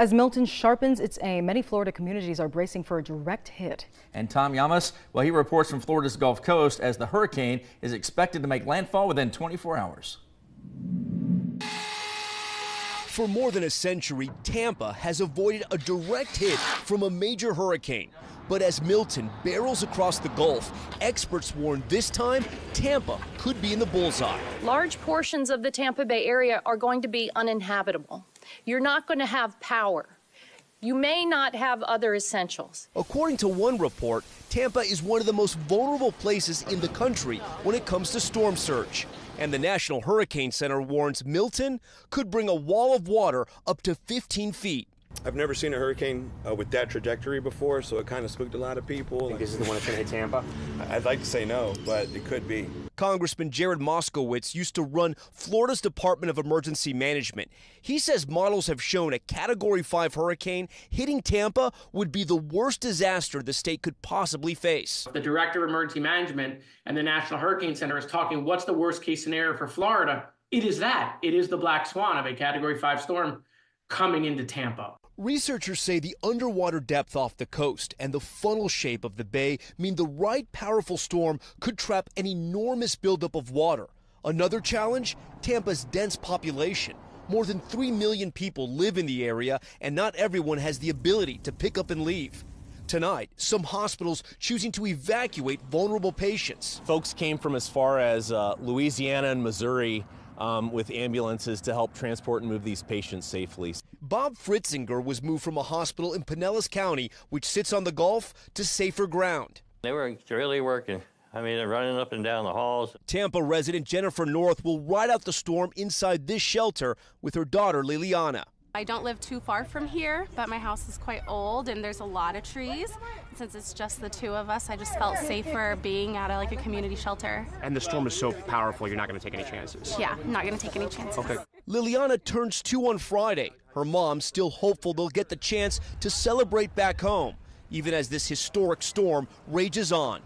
As Milton sharpens its aim, many Florida communities are bracing for a direct hit. And Tom Yamas, well, he reports from Florida's Gulf Coast as the hurricane is expected to make landfall within 24 hours. For more than a century, Tampa has avoided a direct hit from a major hurricane. But as Milton barrels across the Gulf, experts warn this time Tampa could be in the bullseye. Large portions of the Tampa Bay area are going to be uninhabitable. You're not going to have power. You may not have other essentials. According to one report, Tampa is one of the most vulnerable places in the country when it comes to storm surge. And the National Hurricane Center warns Milton could bring a wall of water up to 15 feet. I've never seen a hurricane with that trajectory before, so it kind of spooked a lot of people. Think this is the one that's going to hit Tampa? I'd like to say no, but it could be. Congressman Jared Moskowitz used to run Florida's Department of Emergency Management. He says models have shown a Category 5 hurricane hitting Tampa would be the worst disaster the state could possibly face. The Director of Emergency Management and the National Hurricane Center is talking what's the worst case scenario for Florida. It is that. It is the black swan of a Category 5 storm coming into Tampa. Researchers say the underwater depth off the coast and the funnel shape of the bay mean the right powerful storm could trap an enormous buildup of water. Another challenge, Tampa's dense population. More than 3 million people live in the area, and not everyone has the ability to pick up and leave. Tonight, some hospitals choosing to evacuate vulnerable patients. Folks came from as far as Louisiana and Missouri with ambulances to help transport and move these patients safely. Bob Fritzinger was moved from a hospital in Pinellas County, which sits on the Gulf, to safer ground. They were really working. I mean, they're running up and down the halls. Tampa resident Jennifer North will ride out the storm inside this shelter with her daughter Liliana. I don't live too far from here, but my house is quite old and there's a lot of trees. Since it's just the two of us, I just felt safer being at a community shelter. And the storm is so powerful, you're not going to take any chances. Yeah, I'm not going to take any chances. Okay. Liliana turns 2 on Friday. Her mom's still hopeful they'll get the chance to celebrate back home, even as this historic storm rages on.